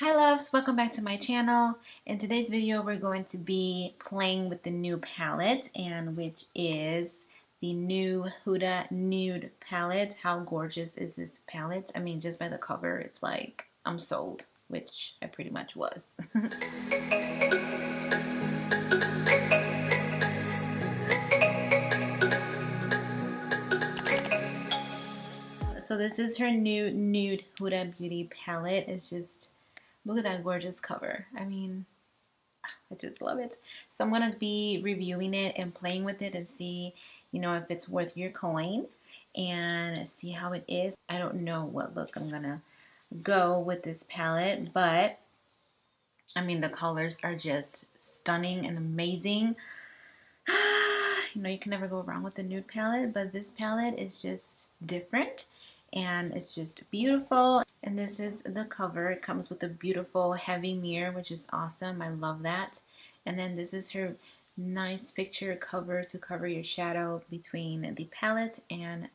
Hi loves, welcome back to my channel. In today's video we're going to be playing with the new palette, and which is the new Huda Nude palette. How gorgeous is this palette? I mean, just by the cover it's like I'm sold, which I pretty much was. So this is her new Nude Huda Beauty palette. It's just, look at that gorgeous cover. I mean, I just love it. So I'm going to be reviewing it and playing with it and see, if it's worth your coin and see how it is. I don't know what look I'm going to go with this palette, but I mean, the colors are just stunning and amazing. You can never go wrong with the nude palette, but this palette is just different and it's just beautiful. And this is the cover. It comes with a beautiful heavy mirror, which is awesome. I love that. And then this is her nice picture cover to cover your shadow between the palette and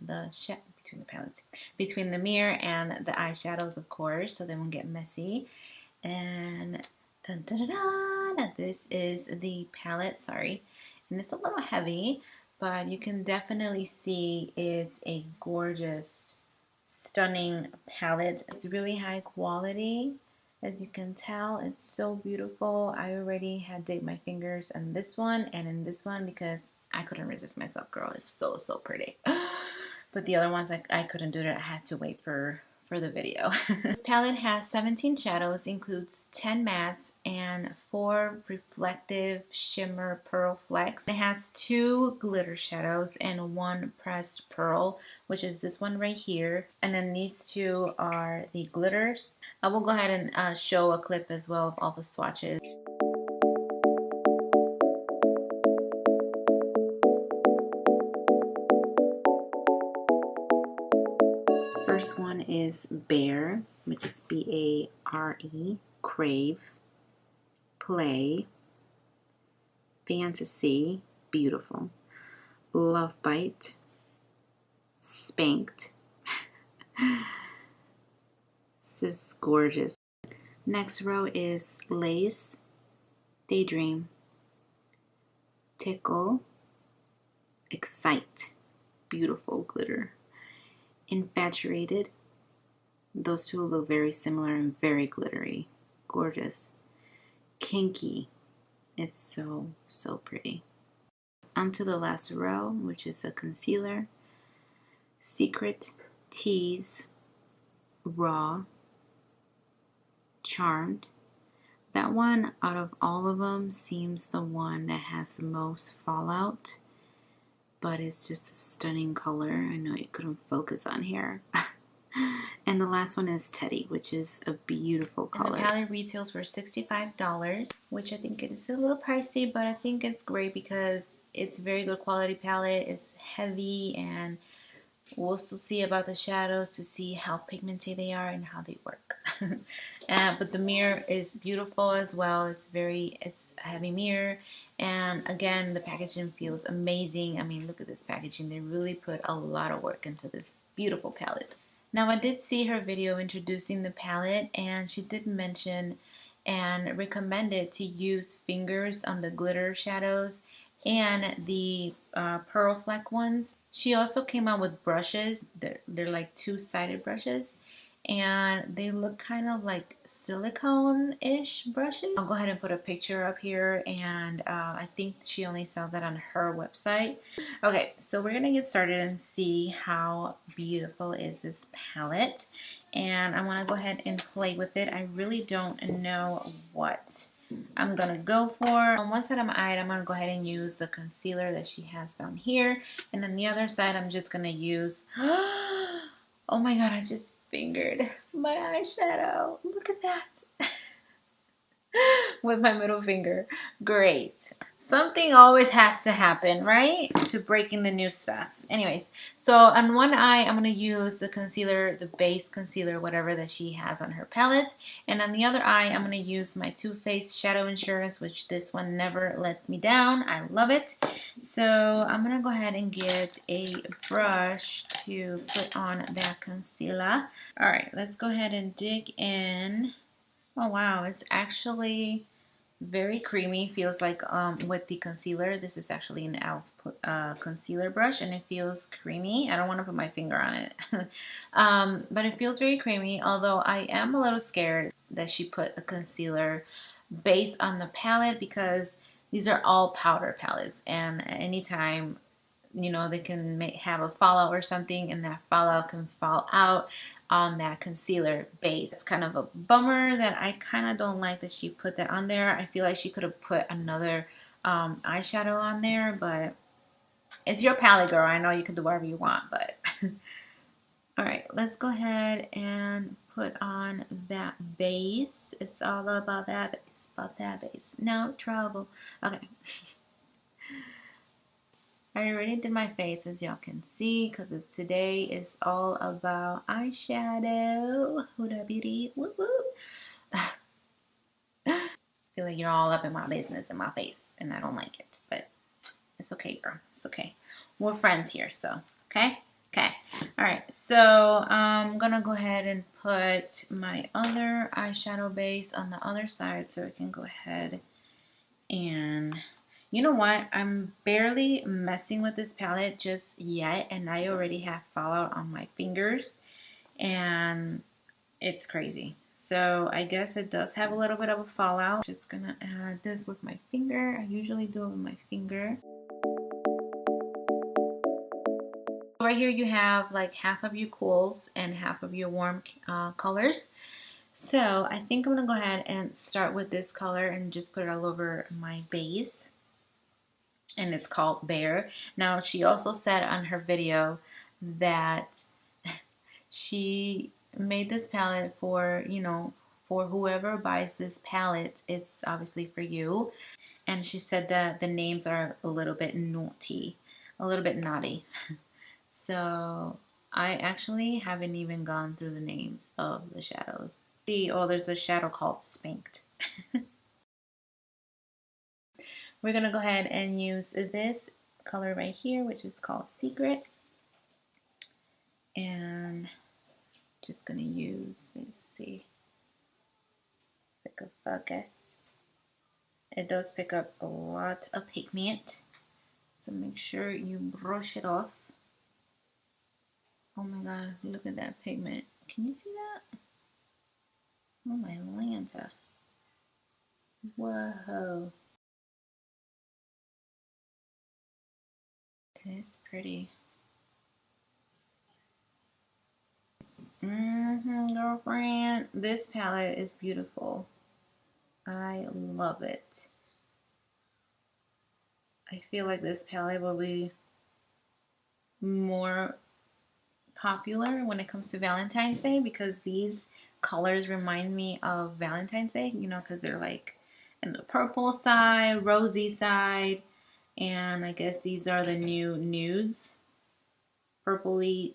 between the mirror and the eyeshadows, of course, so they won't get messy. And dun, dun, dun, dun, this is the palette, sorry. And it's a little heavy, but you can definitely see it's a gorgeous, stunning palette. It's really high quality, as you can tell. It's so beautiful. I already had dipped my fingers in this one and in this one because I couldn't resist myself, girl. It's so pretty. But the other ones, I couldn't do it. I had to wait for the video. This palette has 17 shadows, includes 10 mattes and 4 reflective shimmer pearl flecks. It has 2 glitter shadows and 1 pressed pearl, which is this one right here. And then these 2 are the glitters. I will go ahead and show a clip as well of all the swatches. First one is Bare, which is B-A-R-E, Crave, Play, Fantasy, beautiful, Love Bite, Spanked. This is gorgeous. Next row is Lace, Daydream, Tickle, Excite, beautiful glitter, Infatuated. Those two look very similar and very glittery. Gorgeous. Kinky. It's so pretty. Onto the last row, which is a concealer. Secret, Tease, Raw, Charmed. That one, out of all of them, seems the one that has the most fallout. But it's just a stunning color. I know you couldn't focus on here. And the last one is Teddy, which is a beautiful color. And the palette retails for $65, which I think is a little pricey, but I think it's great because it's very good quality palette. It's heavy, and we'll still see about the shadows to see how pigmented they are and how they work. But the mirror is beautiful as well. It's a heavy mirror. And again, the packaging feels amazing. I mean, look at this packaging. They really put a lot of work into this beautiful palette. Now, I did see her video introducing the palette, and she did mention and recommended to use fingers on the glitter shadows and the pearl fleck ones. She also came out with brushes. They're like two-sided brushes, and they look kind of like silicone-ish brushes. I'll go ahead and put a picture up here, and I think she only sells that on her website. Okay, so we're gonna get started and see how beautiful is this palette, and I want to go ahead and play with it. I really don't know what I'm gonna go for. On one side of my eye, I'm gonna go ahead and use the concealer that she has down here, and then the other side I'm just gonna use oh my god, I just fingered my eyeshadow. Look at that. With my middle finger. Great. Something always has to happen, right? To breaking the new stuff. Anyways, so on one eye, I'm going to use the concealer, the base concealer, whatever that she has on her palette. And on the other eye, I'm going to use my Too Faced Shadow Insurance, which this one never lets me down. I love it. So I'm going to go ahead and get a brush to put on that concealer. All right, let's go ahead and dig in Oh wow, it's actually very creamy. Feels like with the concealer, this is actually an e.l.f. Concealer brush, and it feels creamy. I don't want to put my finger on it. But it feels very creamy, although I am a little scared that she put a concealer base on the palette because these are all powder palettes, and at any time, you know, they can have a fallout or something, and that fallout can fall out on that concealer base. It's kind of a bummer that I kind of don't like that she put that on there. I feel like she could have put another eyeshadow on there, but it's your palette, girl. I know you can do whatever you want, but all right, let's go ahead and put on that base. It's all about that base, no trouble. Okay. I already did my face, as y'all can see, because today is all about eyeshadow. Huda Beauty, woo woo. I feel like you're all up in my business in my face, and I don't like it, but it's okay, girl. It's okay. We're friends here, so okay. Okay. All right. So I'm gonna go ahead and put my other eyeshadow base on the other side, so I can go ahead and. You know what? I'm barely messing with this palette just yet, and I already have fallout on my fingers, and it's crazy. So I guess it does have a little bit of a fallout. Just gonna add this with my finger. I usually do it with my finger. Right here you have like half of your cools and half of your warm colors. So I think I'm gonna go ahead and start with this color and just put it all over my base. And it's called Bear. Now, she also said on her video that she made this palette for, you know, for whoever buys this palette. It's obviously for you. And she said that the names are a little bit naughty. So I actually haven't even gone through the names of the shadows. See, oh, there's a shadow called Spanked. We're going to go ahead and use this color right here, which is called Secret. And just going to use, let's see, pick up focus. It does pick up a lot of pigment, so make sure you brush it off. Oh my god, look at that pigment. Can you see that? Oh my Lanta. Whoa. It is pretty. Girlfriend. This palette is beautiful. I love it. I feel like this palette will be more popular when it comes to Valentine's Day because these colors remind me of Valentine's Day, you know, because they're like in the purple side, rosy side, and I guess these are the new nudes, purpley,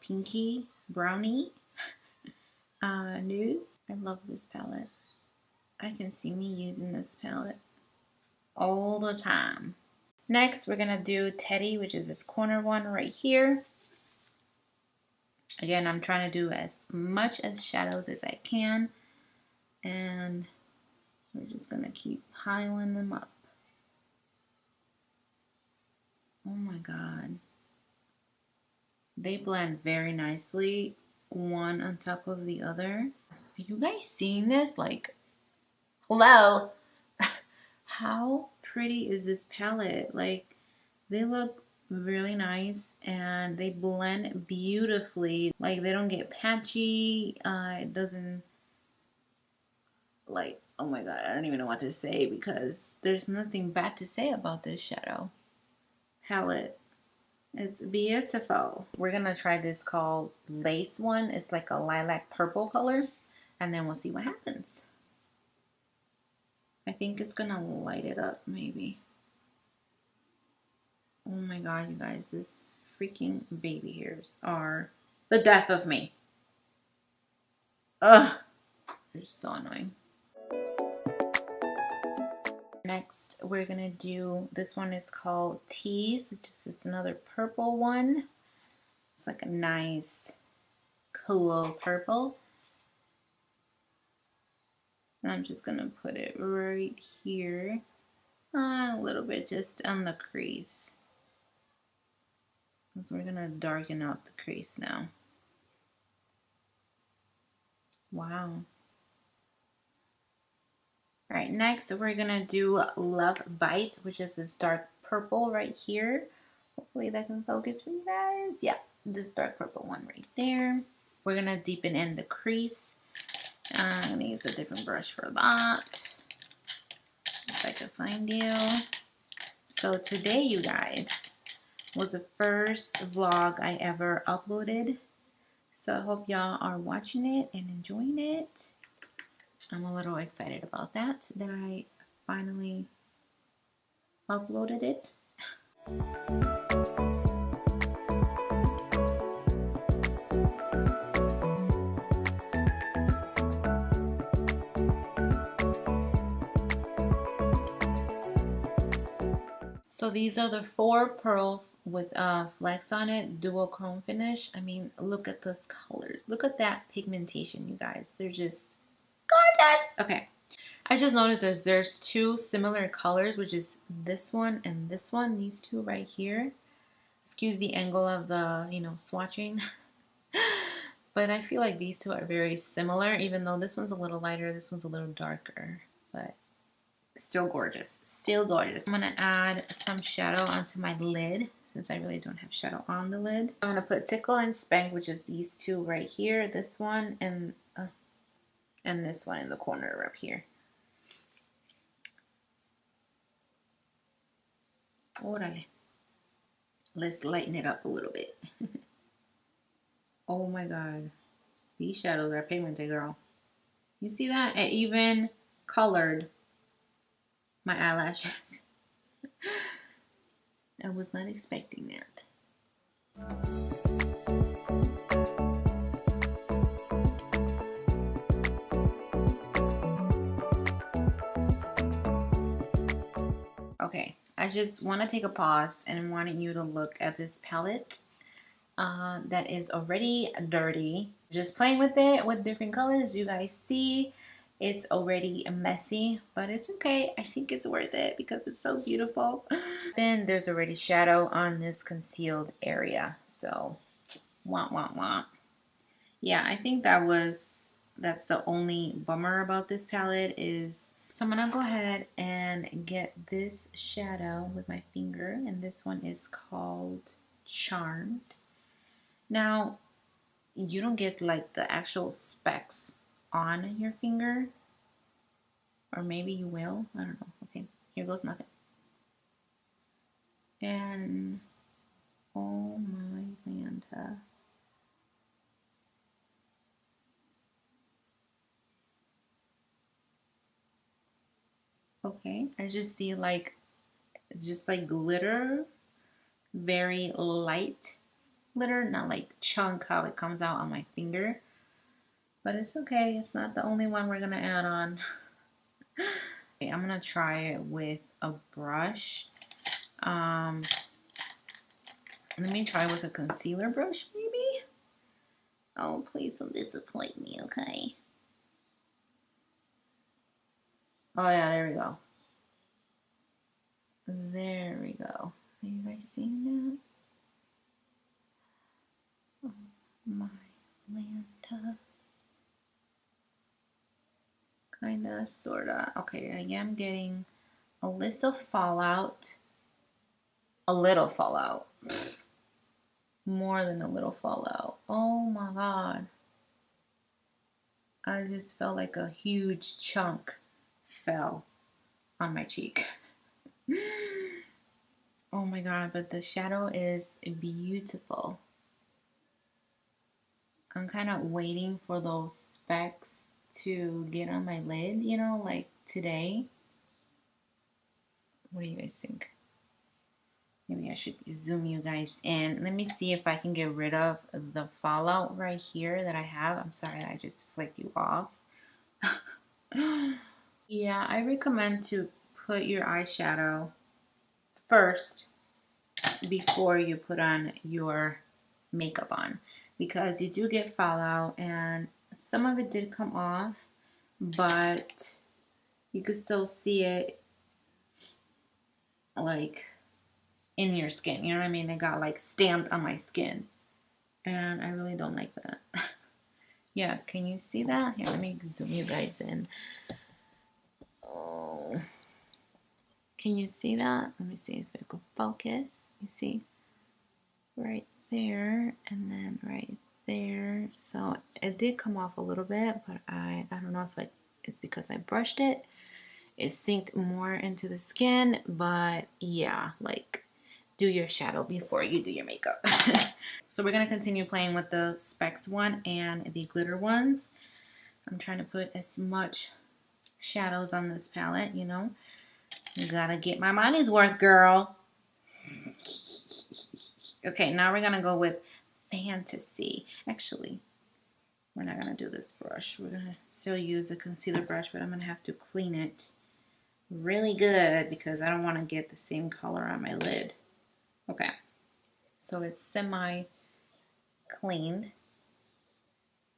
pinky, brownie nudes. I love this palette. I can see me using this palette all the time. Next, we're gonna do Teddy, which is this corner one right here. Again, I'm trying to do as much as shadows as I can, and we're just gonna keep piling them up. Oh my god. They blend very nicely, one on top of the other. Are you guys seeing this? Like, hello? How pretty is this palette? Like, they look really nice and they blend beautifully. Like, they don't get patchy. It doesn't, like, oh my god, I don't even know what to say because there's nothing bad to say about this shadow palette. It's beautiful. We're gonna try this called Lace one. It's like a lilac purple color, and then we'll see what happens. I think it's gonna light it up maybe. Oh my god, you guys, this freaking baby hairs are the death of me. Ugh, they're so annoying. Next, we're gonna do, this one is called Tease, which is just another purple one. It's like a nice, cool purple. And I'm just gonna put it right here, a little bit just on the crease. Because we're gonna darken out the crease now. Wow. All right, next we're gonna do Love Bite, which is this dark purple right here. Hopefully that can focus for you guys. Yeah, this dark purple one right there. We're gonna deepen in the crease. I'm gonna use a different brush for that, if I can find you. So today, you guys, was the first vlog I ever uploaded. So I hope y'all are watching it and enjoying it. I'm a little excited about that I finally uploaded it. So these are the 4 pearl with flex on it, dual chrome finish. I mean, look at those colors. Look at that pigmentation, you guys. They're just gorgeous. Okay. I just noticed there's 2 similar colors, which is this one and this one. These 2 right here. Excuse the angle of the, swatching. But I feel like these 2 are very similar, even though this one's a little lighter, this one's a little darker. But still gorgeous. Still gorgeous. I'm going to add some shadow onto my lid, since I really don't have shadow on the lid. I'm going to put Tickle and Spank, which is these 2 right here. This one and this one in the corner up here. Orale. Let's lighten it up a little bit. Oh my god. These shadows are pigmented, girl. You see that? It even colored my eyelashes. I was not expecting that. Okay, I just want to take a pause and wanted you to look at this palette that is already dirty. Just playing with it with different colors. You guys see it's already messy, but it's okay. I think it's worth it because it's so beautiful. And there's already shadow on this concealed area, so wah wah wah. Yeah, I think that's the only bummer about this palette is. So I'm gonna go ahead and get this shadow with my finger, and this one is called Charmed. Now, you don't get like the actual specks on your finger, or maybe you will, I don't know. Okay, here goes nothing. And oh my Lanta. Okay, I just see just like glitter, very light glitter, not like chunk how it comes out on my finger. But it's okay, it's not the only one we're gonna add on. Okay, I'm gonna try it with a brush. Let me try with a concealer brush, maybe? Oh, please don't disappoint me, okay? Oh yeah, there we go. There we go. Are you guys seeing that? Oh my Lanta. Kinda, sorta. Okay, I am getting a little fallout. A little fallout. More than a little fallout. Oh my god. I just felt like a huge chunk fell on my cheek. Oh my god, but the shadow is beautiful. I'm kind of waiting for those specks to get on my lid, like today. What do you guys think? Maybe I should zoom you guys in. Let me see if I can get rid of the fallout right here that I have. I'm sorry, I just flicked you off. Yeah, I recommend to put your eyeshadow first before you put on your makeup on, because you do get fallout and some of it did come off, but you could still see it like in your skin. You know what I mean? It got like stamped on my skin. And I really don't like that. Yeah, can you see that? Here, let me zoom you guys in. Oh. Can you see that? Let me see if it can focus. You see? Right there and then right there. So it did come off a little bit, but I don't know if it's because I brushed it. It sinked more into the skin, but yeah, like do your shadow before you do your makeup. So we're gonna continue playing with the specs one and the glitter ones. I'm trying to put as much shadows on this palette, you know. You gotta get my money's worth, girl. Okay, now we're gonna go with Fantasy. Actually, we're not gonna do this brush. We're gonna still use a concealer brush, but I'm gonna have to clean it really good because I don't want to get the same color on my lid. Okay, so it's semi-cleaned.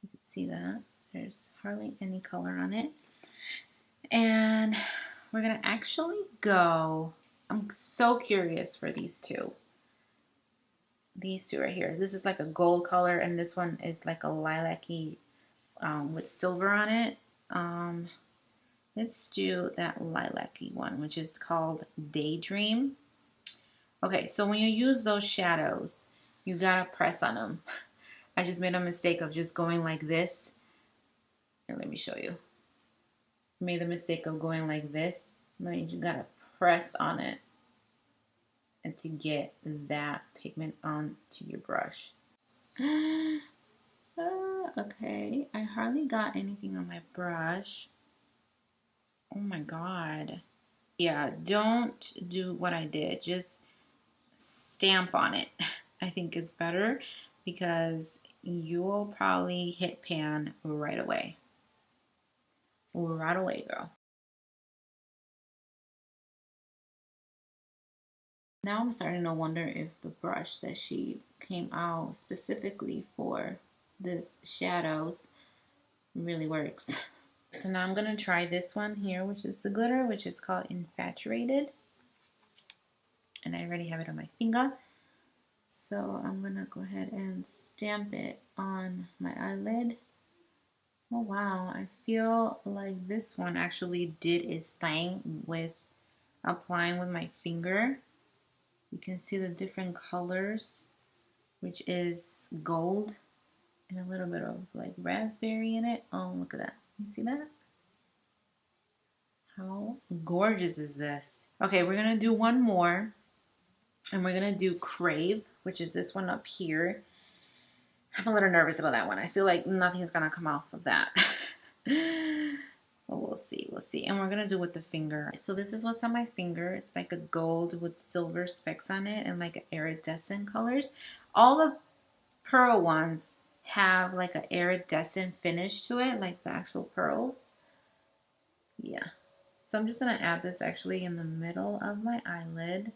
You can see that. There's hardly any color on it. And we're gonna actually go, I'm so curious for these two. These two right here. This is like a gold color, and this one is like a lilac-y with silver on it. Let's do that lilac-y one, which is called Daydream. Okay, so when you use those shadows, you gotta press on them. I just made a mistake of just going like this. Here, let me show you. Made the mistake of going like this. Now you gotta press on it and to get that pigment onto your brush. Okay, I hardly got anything on my brush. Oh my god. Yeah, don't do what I did. Just stamp on it. I think it's better because you will probably hit pan right away. Right away, girl. Now I'm starting to wonder if the brush that she came out specifically for this shadows really works. So now I'm going to try this one here, which is the glitter, which is called Infatuated. And I already have it on my finger. So I'm going to go ahead and stamp it on my eyelid. Oh wow, I feel like this one actually did its thing with applying with my finger. You can see the different colors, which is gold and a little bit of like raspberry in it. Oh, look at that. You see that? How gorgeous is this? Okay, we're gonna do one more, and we're gonna do Crave, which is this one up here. I'm a little nervous about that one. I feel like nothing's gonna come off of that. Well, we'll see, we'll see. And we're gonna do it with the finger. So this is what's on my finger. It's like a gold with silver specks on it and like iridescent colors. All the pearl ones have like an iridescent finish to it, like the actual pearls. Yeah. So I'm just gonna add this actually in the middle of my eyelid.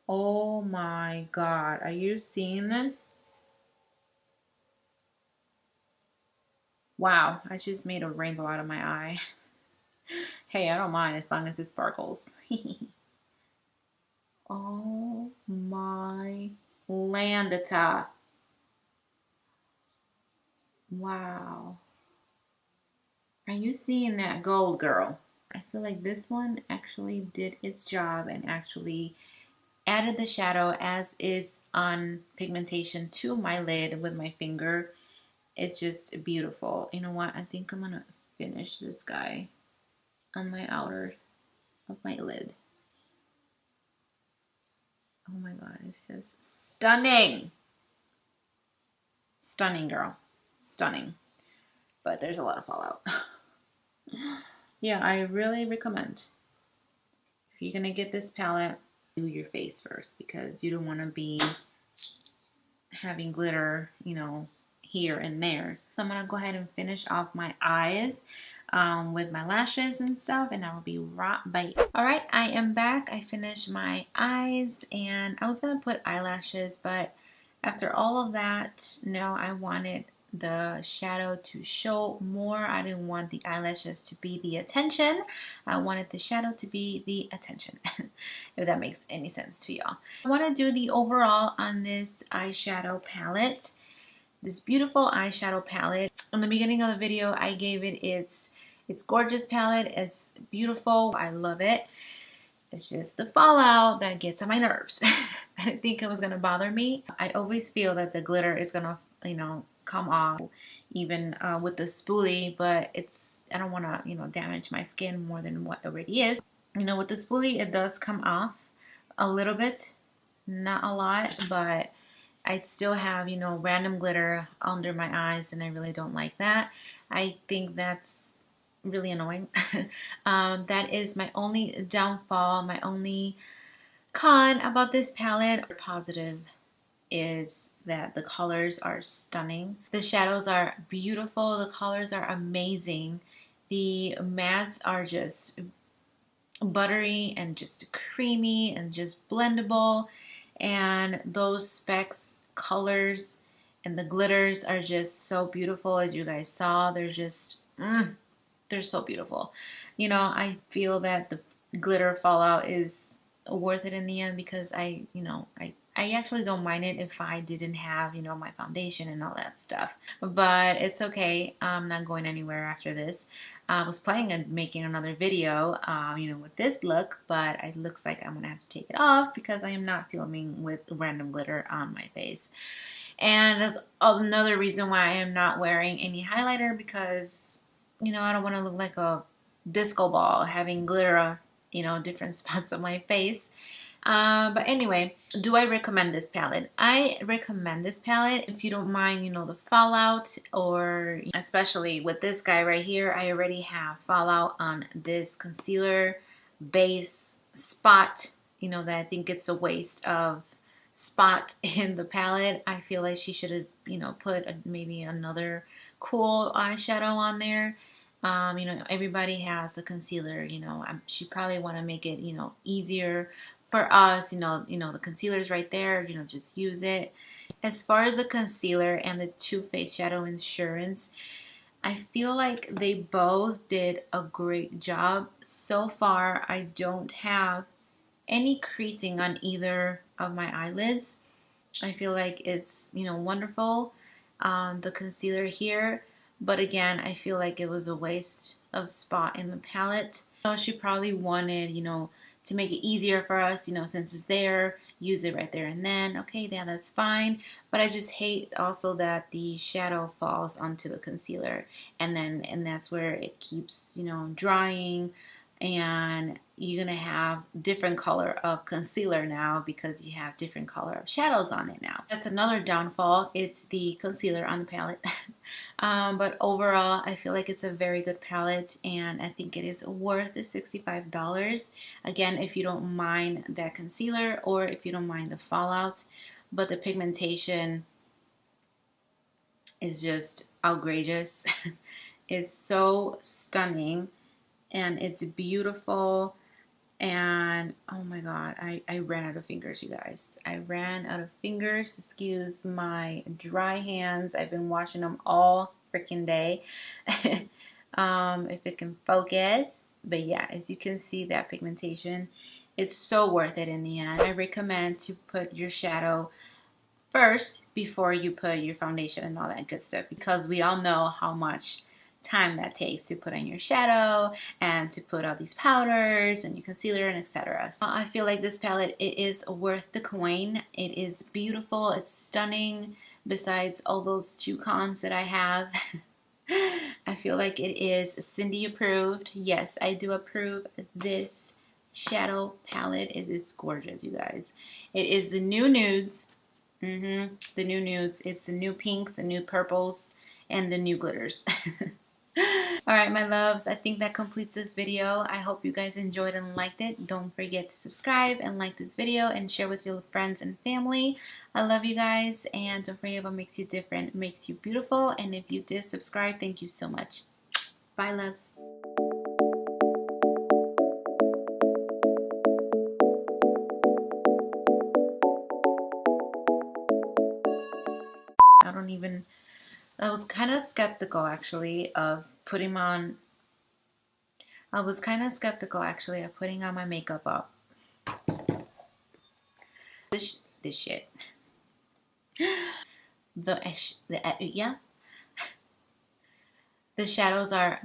Oh my god, are you seeing this? Wow, I just made a rainbow out of my eye. Hey, I don't mind as long as it sparkles. Oh my landata. Wow. Are you seeing that gold, girl? I feel like this one actually did its job and actually added the shadow as is on pigmentation to my lid with my finger. It's just beautiful. You know what? I think I'm gonna finish this guy on my outer of my lid. Oh my god, it's just stunning. Stunning, girl. Stunning. But there's a lot of fallout. Yeah, I really recommend. If you're gonna get this palette, do your face first because you don't want to be having glitter, you know, here and there. So I'm gonna go ahead and finish off my eyes with my lashes and stuff, and I will be right back. All right, I am back. I finished my eyes, and I was gonna put eyelashes, but after all of that, no, I wanted the shadow to show more. I didn't want the eyelashes to be the attention. I wanted the shadow to be the attention, if that makes any sense to y'all. I want to do the overall on this eyeshadow palette. This beautiful eyeshadow palette. In the beginning of the video, I gave it its gorgeous palette. It's beautiful. I love it. It's just the fallout that gets on my nerves. I didn't think it was going to bother me. I always feel that the glitter is going to, you know, come off even with the spoolie, but I don't want to, you know, damage my skin more than what already is. You know, with the spoolie, it does come off a little bit, not a lot, but I still have, you know, random glitter under my eyes, and I really don't like that. I think that's really annoying. That is my only downfall, my only con about this palette. Positive is that the colors are stunning. The shadows are beautiful. The colors are amazing. The mattes are just buttery and just creamy and just blendable. And those specs colors and the glitters are just so beautiful. As you guys saw, they're just they're so beautiful. You know, I feel that the glitter fallout is worth it in the end, because I actually don't mind it if I didn't have, you know, my foundation and all that stuff. But it's okay. I'm not going anywhere after this. I was planning on making another video, you know, with this look, but it looks like I'm going to have to take it off because I am not filming with random glitter on my face. And that's another reason why I am not wearing any highlighter, because, you know, I don't want to look like a disco ball having glitter, you know, different spots on my face. But anyway, do I recommend this palette? I recommend this palette if you don't mind, you know, the fallout, or especially with this guy right here. I already have fallout on this concealer base spot, you know, that I think it's a waste of spot in the palette. I feel like she should have, you know, put maybe another cool eyeshadow on there. You know, everybody has a concealer, you know, she probably want to make it, you know, easier for us, you know, the concealer's right there, you know, just use it. As far as the concealer and the Too Faced Shadow Insurance, I feel like they both did a great job. So far, I don't have any creasing on either of my eyelids. I feel like it's, you know, wonderful. The concealer here, but again, I feel like it was a waste of spot in the palette. So she probably wanted, you know, to make it easier for us, you know, since it's there, use it right there and then. Okay, yeah, that's fine. But I just hate also that the shadow falls onto the concealer, and that's where it keeps, you know, drying, and you're gonna have different color of concealer now because you have different color of shadows on it now. That's another downfall. It's the concealer on the palette. But overall, I feel like it's a very good palette, and I think it is worth the $65. Again, if you don't mind that concealer, or if you don't mind the fallout, but the pigmentation is just outrageous. It's so stunning. And it's beautiful, and oh my god, I ran out of fingers, you guys. I ran out of fingers. Excuse my dry hands. I've been washing them all freaking day. If it can focus. But yeah, as you can see, that pigmentation is so worth it in the end. I recommend to put your shadow first before you put your foundation and all that good stuff, because we all know how much time that takes to put on your shadow and to put all these powders and your concealer and etc. So I feel like this palette, it is worth the coin. It is beautiful. It's stunning. Besides all those two cons that I have, I feel like it is Cindy approved. Yes, I do approve this shadow palette. It is gorgeous, you guys. It is the new nudes. The new nudes. It's the new pinks, the new purples, and the new glitters. Alright, my loves, I think that completes this video. I hope you guys enjoyed and liked it. Don't forget to subscribe and like this video and share with your friends and family. I love you guys, and don't forget, what makes you different makes you beautiful. And if you did subscribe, thank you so much. Bye, loves. I don't even I was kind of skeptical actually of putting on. I was kind of skeptical actually of putting on my makeup up. This shit. The yeah. The shadows are